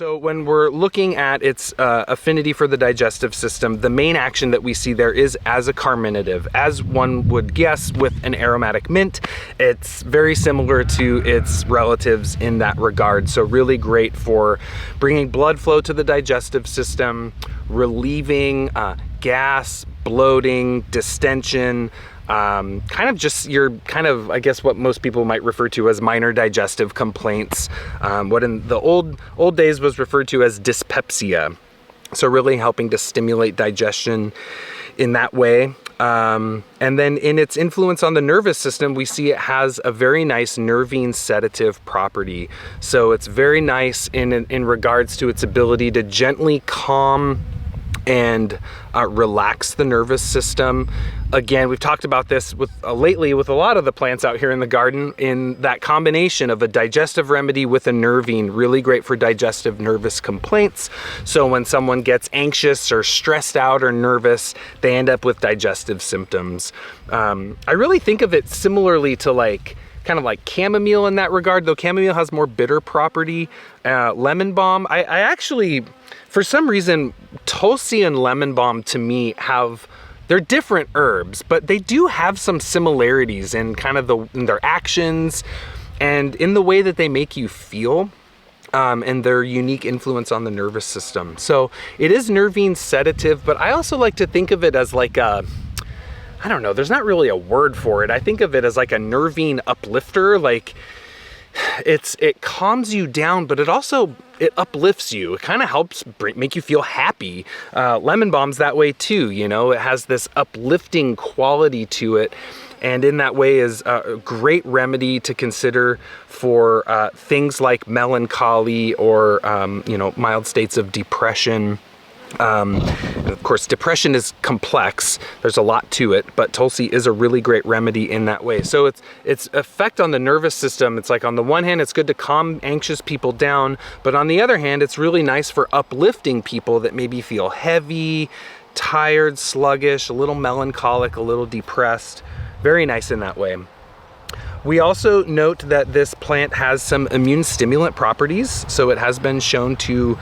So when we're looking at its affinity for the digestive system, the main action that we see there is as a carminative. As one would guess with an aromatic mint, it's very similar to its relatives in that regard. So really great for bringing blood flow to the digestive system, relieving gas, bloating, distension, kind of just your I guess what most people might refer to as minor digestive complaints, what in the old days was referred to as dyspepsia. So really helping to stimulate digestion in that way. And then in its influence on the nervous system, we see it has a very nice Nervine sedative property. So it's very nice in regards to its ability to gently calm and relax the nervous system. Again, we've talked about this lately with a lot of the plants out here in the garden, in that combination of a digestive remedy with a Nervine, really great for digestive nervous complaints. So when someone gets anxious or stressed out or nervous, they end up with digestive symptoms. I really think of it similarly to kind of like chamomile in that regard, though chamomile has more bitter property. Lemon balm, I actually, for some reason, Tulsi and Lemon Balm to me they're different herbs, but they do have some similarities in kind of in their actions and in the way that they make you feel, and their unique influence on the nervous system. So it is Nervine sedative, but I also like to think of it as like I don't know, there's not really a word for it. I think of it as like a Nervine uplifter. Like it calms you down, but it uplifts you. It kind of helps make you feel happy. Lemon balm's that way too, it has this uplifting quality to it. And in that way is a great remedy to consider for things like melancholy or, mild states of depression. And of course, depression is complex. There's a lot to it, but Tulsi is a really great remedy in that way. So its effect on the nervous system, it's like on the one hand, it's good to calm anxious people down, but on the other hand, it's really nice for uplifting people that maybe feel heavy, tired, sluggish, a little melancholic, a little depressed. Very nice in that way. We also note that this plant has some immune stimulant properties, so it has been shown to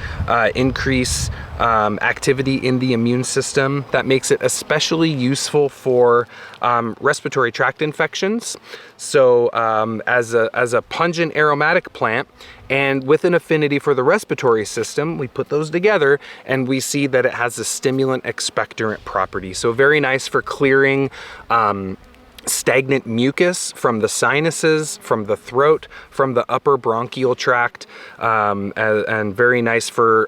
increase activity in the immune system. That makes it especially useful for respiratory tract infections. So as a pungent aromatic plant and with an affinity for the respiratory system, we put those together and we see that it has a stimulant expectorant property. So very nice for clearing stagnant mucus from the sinuses, from the throat, from the upper bronchial tract, and very nice for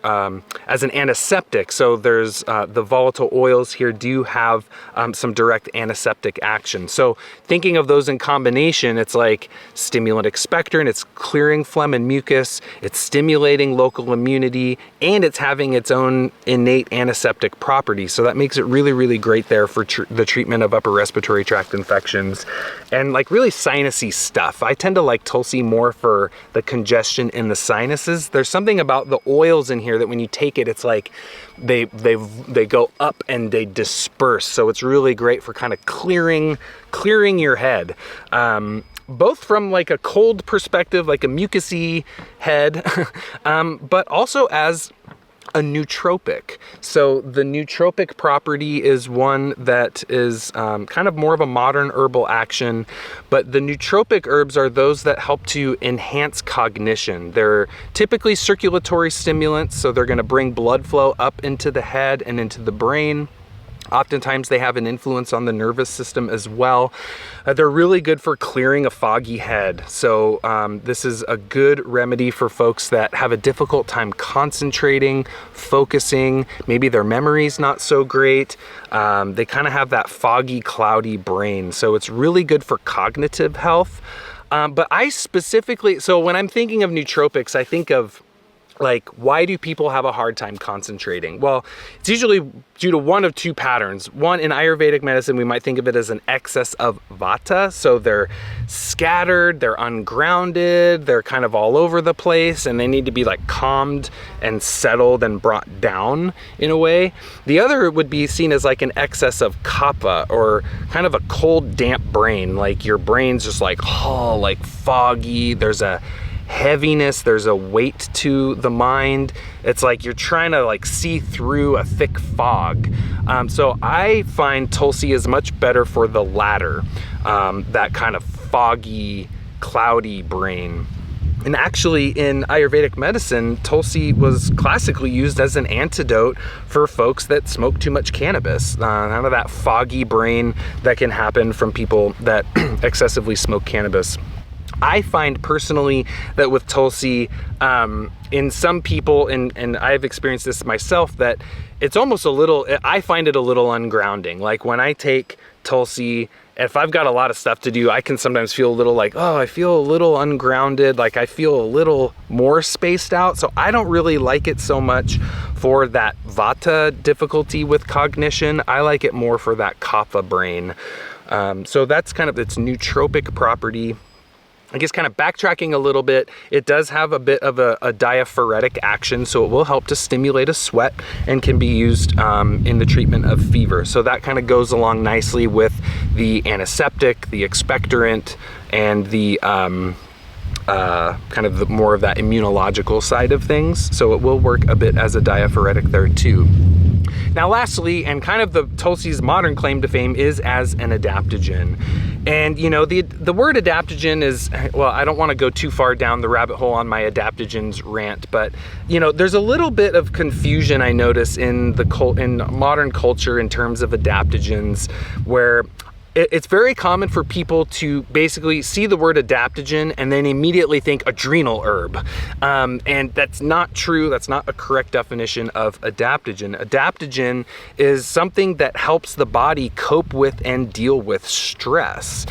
as an antiseptic. So there's the volatile oils here do have some direct antiseptic action. So thinking of those in combination, it's like stimulant expectorant, it's clearing phlegm and mucus, it's stimulating local immunity, and it's having its own innate antiseptic property. So that makes it really, really great there for the treatment of upper respiratory tract infections and like really sinusy stuff. I tend to like Tulsi more for the congestion in the sinuses. There's something about the oils in here that when you take it, it's like they go up and they disperse. So it's really great for kind of clearing your head. Both from like a cold perspective, like a mucusy head, but also as a nootropic. So the nootropic property is one that is kind of more of a modern herbal action, but the nootropic herbs are those that help to enhance cognition. They're typically circulatory stimulants, so they're going to bring blood flow up into the head and into the brain. Oftentimes they have an influence on the nervous system as well. They're really good for clearing a foggy head. So this is a good remedy for folks that have a difficult time concentrating, focusing. Maybe their memory's not so great. They kind of have that foggy, cloudy brain. So it's really good for cognitive health. But I specifically, so when I'm thinking of nootropics, I think of like, why do people have a hard time concentrating? Well, it's usually due to one of two patterns. One, in Ayurvedic medicine, we might think of it as an excess of vata. So they're scattered, they're ungrounded, they're kind of all over the place, and they need to be like calmed and settled and brought down in a way. The other would be seen as like an excess of kapha, or kind of a cold, damp brain. Like your brain's just like, oh, like foggy. There's a heaviness, there's a weight to the mind. It's like you're trying to like see through a thick fog. So I find Tulsi is much better for the latter, that kind of foggy, cloudy brain. And actually in Ayurvedic medicine, Tulsi was classically used as an antidote for folks that smoke too much cannabis. None of that foggy brain that can happen from people that excessively smoke cannabis. I find personally that with Tulsi, in some people, and I've experienced this myself, that it's almost I find it a little ungrounding. Like when I take Tulsi, if I've got a lot of stuff to do, I can sometimes feel a little like, oh, I feel a little ungrounded, like I feel a little more spaced out. So I don't really like it so much for that Vata difficulty with cognition. I like it more for that Kapha brain. So that's kind of its nootropic property. I guess kind of backtracking a little bit, it does have a bit of a diaphoretic action, so it will help to stimulate a sweat and can be used in the treatment of fever. So that kind of goes along nicely with the antiseptic, the expectorant, and the kind of the more of that immunological side of things. So it will work a bit as a diaphoretic there too. Now lastly, and kind of the Tulsi's modern claim to fame, is as an adaptogen. And you know, the word adaptogen is, well, I don't want to go too far down the rabbit hole on my adaptogens rant, but you know, there's a little bit of confusion I notice in modern culture in terms of adaptogens, where it's very common for people to basically see the word adaptogen and then immediately think adrenal herb. And that's not true. That's not a correct definition of adaptogen. Adaptogen is something that helps the body cope with and deal with stress,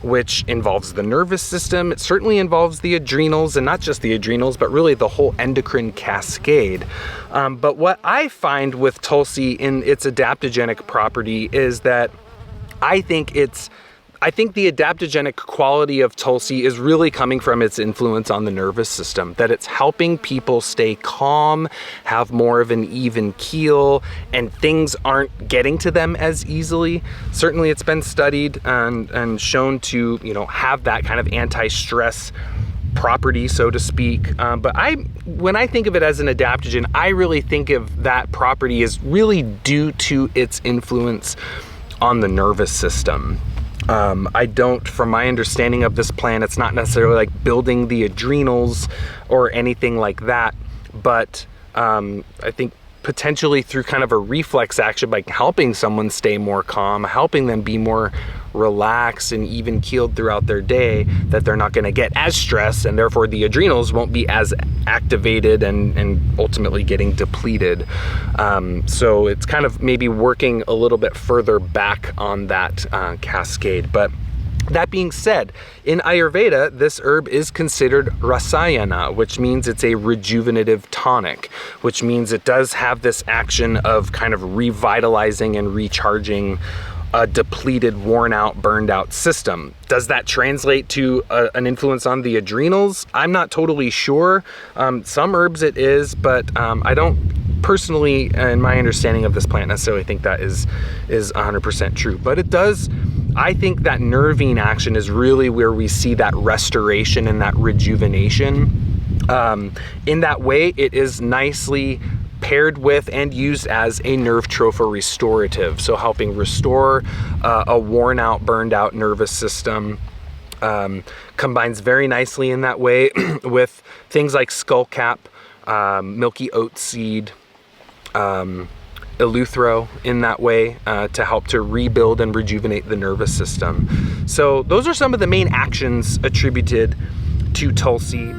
which involves the nervous system. It certainly involves the adrenals, and not just the adrenals, but really the whole endocrine cascade. But what I find with Tulsi in its adaptogenic property is that I think the adaptogenic quality of Tulsi is really coming from its influence on the nervous system, that it's helping people stay calm, have more of an even keel, and things aren't getting to them as easily. Certainly it's been studied and shown to, you know, have that kind of anti-stress property, so to speak. But when I think of it as an adaptogen, I really think of that property as really due to its influence on the nervous system. From my understanding of this plant, it's not necessarily like building the adrenals or anything like that, but I think potentially through kind of a reflex action by helping someone stay more calm, helping them be more relaxed and even keeled throughout their day, that they're not going to get as stressed, and therefore the adrenals won't be as activated and ultimately getting depleted. So it's kind of maybe working a little bit further back on that cascade. But that being said, in Ayurveda, this herb is considered Rasayana, which means it's a rejuvenative tonic, which means it does have this action of kind of revitalizing and recharging a depleted, worn out, burned out system. Does that translate to an influence on the adrenals? I'm not totally sure. Some herbs it is, but I don't personally, in my understanding of this plant, necessarily think that is 100% true. But it does, I think that Nervine action is really where we see that restoration and that rejuvenation. In that way, it is nicely paired with and used as a nerve tropha restorative, so helping restore a worn out, burned out nervous system. Combines very nicely in that way with things like skullcap, milky oat seed, eleuthero in that way, to help to rebuild and rejuvenate the nervous system. So those are some of the main actions attributed to Tulsi.